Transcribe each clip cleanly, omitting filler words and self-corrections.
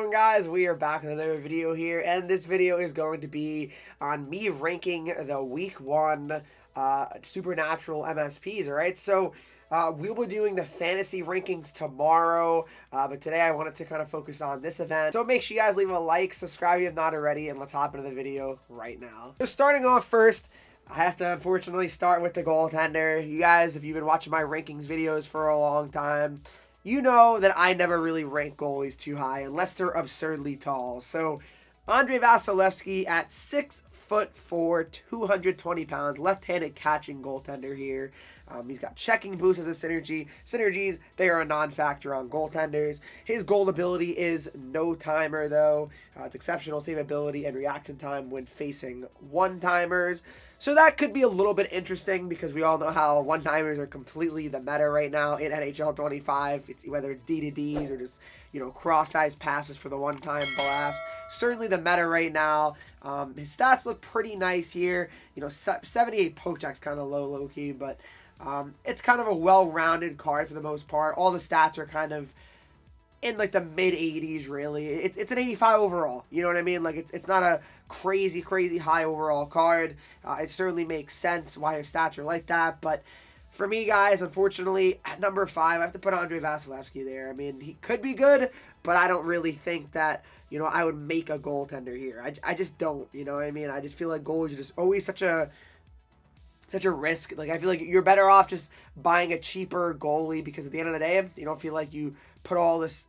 going, guys? We are back with another video here, and this video is going to be on me ranking the week 1 supernatural MSPs. All right, so we will be doing the fantasy rankings tomorrow, but today I wanted to kind of focus on this event. So make sure you guys leave a like, subscribe if you have not already, and let's hop into the video right now. So starting off first, I have to unfortunately start with the goaltender. You guys, if you've been watching my rankings videos for a long time, you know that I never really rank goalies too high unless they're absurdly tall. So Andrei Vasilevskiy at 6'4", 220 pounds, left-handed catching goaltender here. He's got checking boost as a synergies. They are a non-factor on goaltenders. His goal ability is no timer though. It's exceptional save ability and reaction time when facing one-timers. So that could be a little bit interesting because we all know how one-timers are completely the meta right now in NHL 25. Whether it's D-to-Ds or just, cross-size passes for the one-time blast. Certainly the meta right now. His stats look pretty nice here. 78 poke check's kind of low-key, but it's kind of a well-rounded card for the most part. All the stats are kind of in like the mid-80s, really. It's an 85 overall. You know what I mean? Like it's not a crazy high overall card. It certainly makes sense why his stats are like that. But for me, guys, unfortunately, at number 5, I have to put Andrei Vasilevskiy there. I mean, he could be good, but I don't really think that, I would make a goaltender here. I just don't, you know what I mean? I just feel like goalies are just always such a risk. Like, I feel like you're better off just buying a cheaper goalie because at the end of the day, you don't feel like you put all this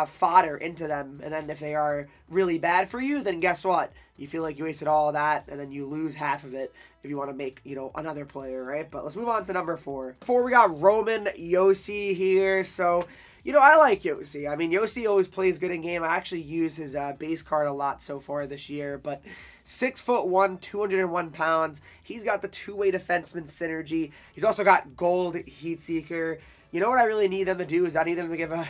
fodder into them, and then if they are really bad for you, then guess what? You feel like you wasted all of that, and then you lose half of it if you want to make, another player, right? But let's move on to number 4. We got Roman Josi here. So, I like Josi. I mean, Josi always plays good in game. I actually use his base card a lot so far this year, but 6'1", 201 pounds. He's got the two-way defenseman synergy. He's also got gold heat seeker. You know what I really need them to do is I need them to give a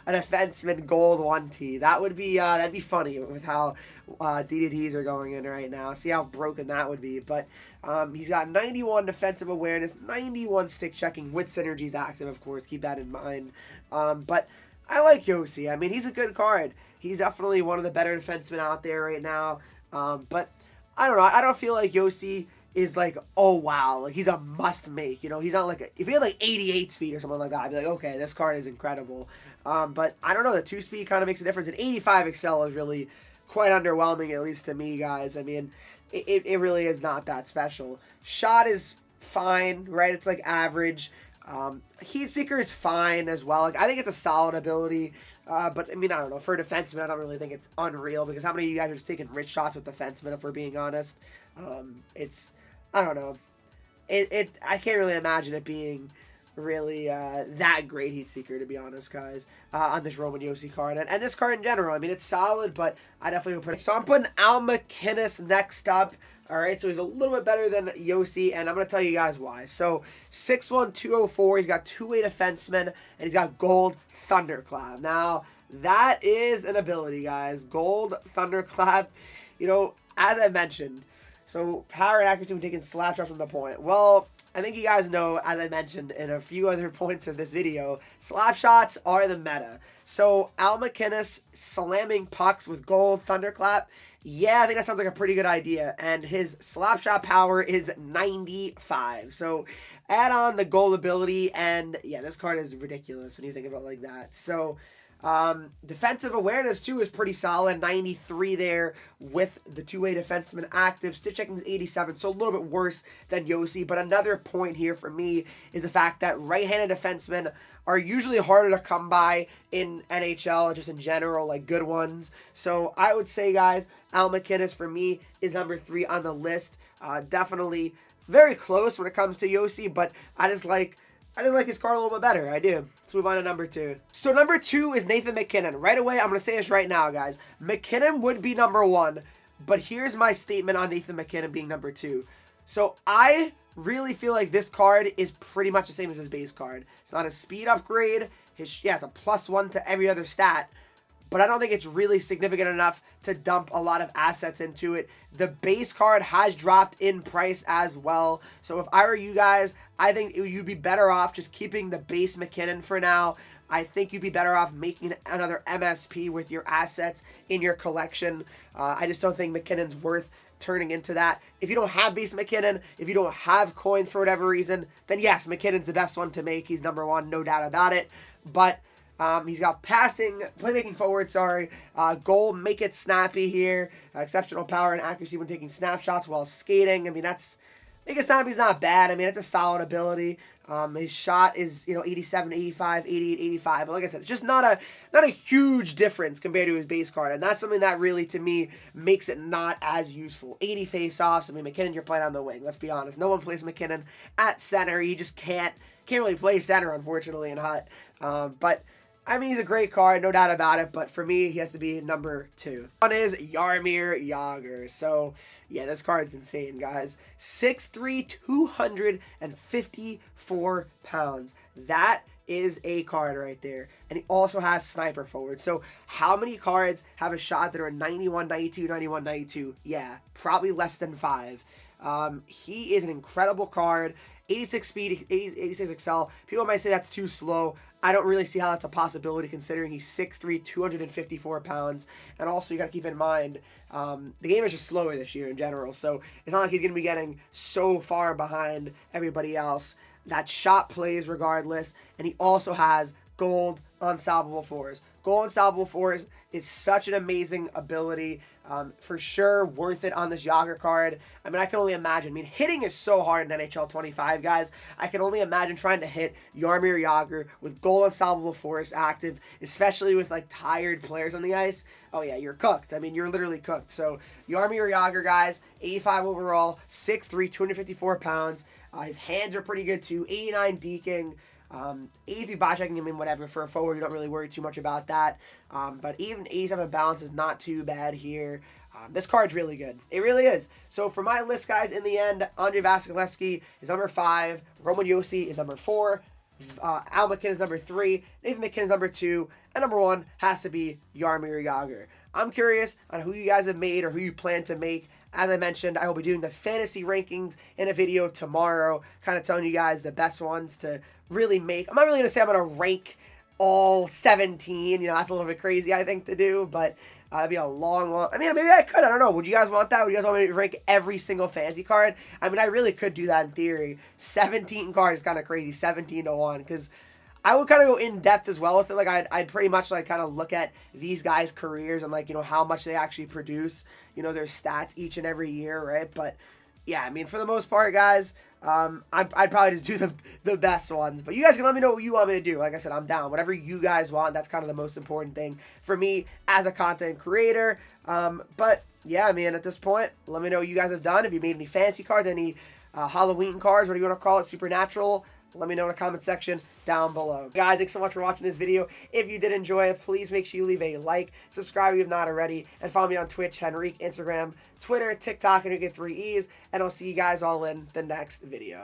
defenseman gold 1T. That would be that'd be funny with how D2Ds are going in right now. See how broken that would be. But he's got 91 defensive awareness, 91 stick checking with synergies active, of course. Keep that in mind. But I like Josi. I mean, he's a good card. He's definitely one of the better defensemen out there right now. But I don't know. I don't feel like Josi is like, oh wow, like he's a must make. He's not like if he had like 88 speed or something like that, I'd be like, okay, this card is incredible. But I don't know, the 2 speed kind of makes a difference. And 85 Excel is really quite underwhelming, at least to me, guys. I mean, it really is not that special. Shot is fine, right? It's like average. Heat Seeker is fine as well. Like, I think it's a solid ability. But I mean, I don't know. For a defenseman, I don't really think it's unreal because how many of you guys are just taking rich shots with defensemen, if we're being honest? I don't know. I can't really imagine it being really that great Heat Seeker, to be honest, guys, on this Roman Josi card. And this card in general, I mean, it's solid, but I definitely would put it. So I'm putting Al MacInnis next up. All right, so he's a little bit better than Josi, and I'm going to tell you guys why. So 6'1", 204, he's got two-way defenseman, and he's got gold thunderclap. Now, that is an ability, guys. Gold thunderclap, as I mentioned. So, power and accuracy when taking slap shots from the point. Well, I think you guys know, as I mentioned in a few other points of this video, slap shots are the meta. So, Al MacInnis slamming pucks with gold thunderclap, yeah, I think that sounds like a pretty good idea. And his slap shot power is 95. So, add on the gold ability, and yeah, this card is ridiculous when you think about it like that. So, defensive awareness too is pretty solid, 93 there with the two-way defenseman active. Stick checking is 87, so a little bit worse than Josi. But another point here for me is the fact that right-handed defensemen are usually harder to come by in NHL, just in general, like good ones. So I would say, guys, Al MacInnis for me is number 3 on the list. Definitely very close when it comes to Josi, but I just like his card a little bit better. I do. Let's move on to number 2. So number 2 is Nathan MacKinnon. Right away, I'm going to say this right now, guys. MacKinnon would be number 1, but here's my statement on Nathan MacKinnon being number 2. So I really feel like this card is pretty much the same as his base card. It's not a speed upgrade. It's a +1 to every other stat. But I don't think it's really significant enough to dump a lot of assets into it. The base card has dropped in price as well. So if I were you guys, I think you'd be better off just keeping the base MacKinnon for now. I think you'd be better off making another MSP with your assets in your collection. I just don't think McKinnon's worth turning into that. If you don't have base McKinnon, if you don't have coins for whatever reason, then yes, McKinnon's the best one to make. He's number one, no doubt about it. But he's got passing, playmaking forward, goal, make it snappy here, exceptional power and accuracy when taking snapshots while skating. I mean, make it snappy's not bad. I mean, it's a solid ability. His shot is, 87, 85, 88, 85. But like I said, it's just not a huge difference compared to his base card. And that's something that really, to me, makes it not as useful. 80 face-offs. I mean, McKinnon, you're playing on the wing. Let's be honest. No one plays McKinnon at center. He just can't really play center, unfortunately, in Hut. But I mean, he's a great card, no doubt about it, but for me, he has to be number 2. One is Jaromir Jagr. So, yeah, this card's insane, guys. 6'3", 254 pounds. That is a card right there. And he also has sniper forward. So, how many cards have a shot that are 91, 92, 91, 92? Yeah, probably less than 5. He is an incredible card. 86 speed, 86 excel. People might say that's too slow. I don't really see how that's a possibility considering he's 6'3", 254 pounds. And also, you got to keep in mind, the game is just slower this year in general. So, it's not like he's going to be getting so far behind everybody else. That shot plays regardless. And he also has gold unstoppable fours. Gold unstoppable fours is such an amazing ability. For sure, worth it on this Jagr card. I mean, I can only imagine. I mean, hitting is so hard in NHL 25, guys. I can only imagine trying to hit Jaromir Jagr with gold unstoppable force active, especially with, tired players on the ice. Oh, yeah, you're cooked. I mean, you're literally cooked. So, Jaromir Jagr, guys, 85 overall, 6'3", 254 pounds. His hands are pretty good, too. 89 deking. 83 body checking, I mean, whatever. For a forward, you don't really worry too much about that. But even 87 balance is not too bad here. This card's really good. It really is. So for my list, guys, in the end, Andrei Vasilevskiy is number 5. Roman Josi is number 4. Al McKinnon is number 3. Nathan McKinnon is number 2. And number 1 has to be Jaromir Jagr. I'm curious on who you guys have made or who you plan to make. As I mentioned, I will be doing the fantasy rankings in a video tomorrow, kind of telling you guys the best ones to really make. I'm not really going to say I'm going to rank all 17. That's a little bit crazy, I think, to do, but it'd be a long. I mean, maybe I could. I don't know. Would you guys want that? Would you guys want me to rank every single fantasy card? I mean, I really could do that in theory. 17 cards is kind of crazy, 17-1, because I would kind of go in depth as well with it. I'd pretty much kind of look at these guys' careers and how much they actually produce, their stats each and every year, right? But yeah, I mean, for the most part, guys, I'd probably just do the best ones. But you guys can let me know what you want me to do. Like I said, I'm down. Whatever you guys want, that's kind of the most important thing for me as a content creator. But yeah, I mean, at this point, let me know what you guys have done. If you made any fancy cards, any Halloween cards, what do you want to call it, supernatural, let me know in the comment section down below. Guys, thanks so much for watching this video. If you did enjoy it, please make sure you leave a like, subscribe if you have not already, and follow me on Twitch, Henreek, Instagram, Twitter, TikTok, and you get 3 E's, and I'll see you guys all in the next video.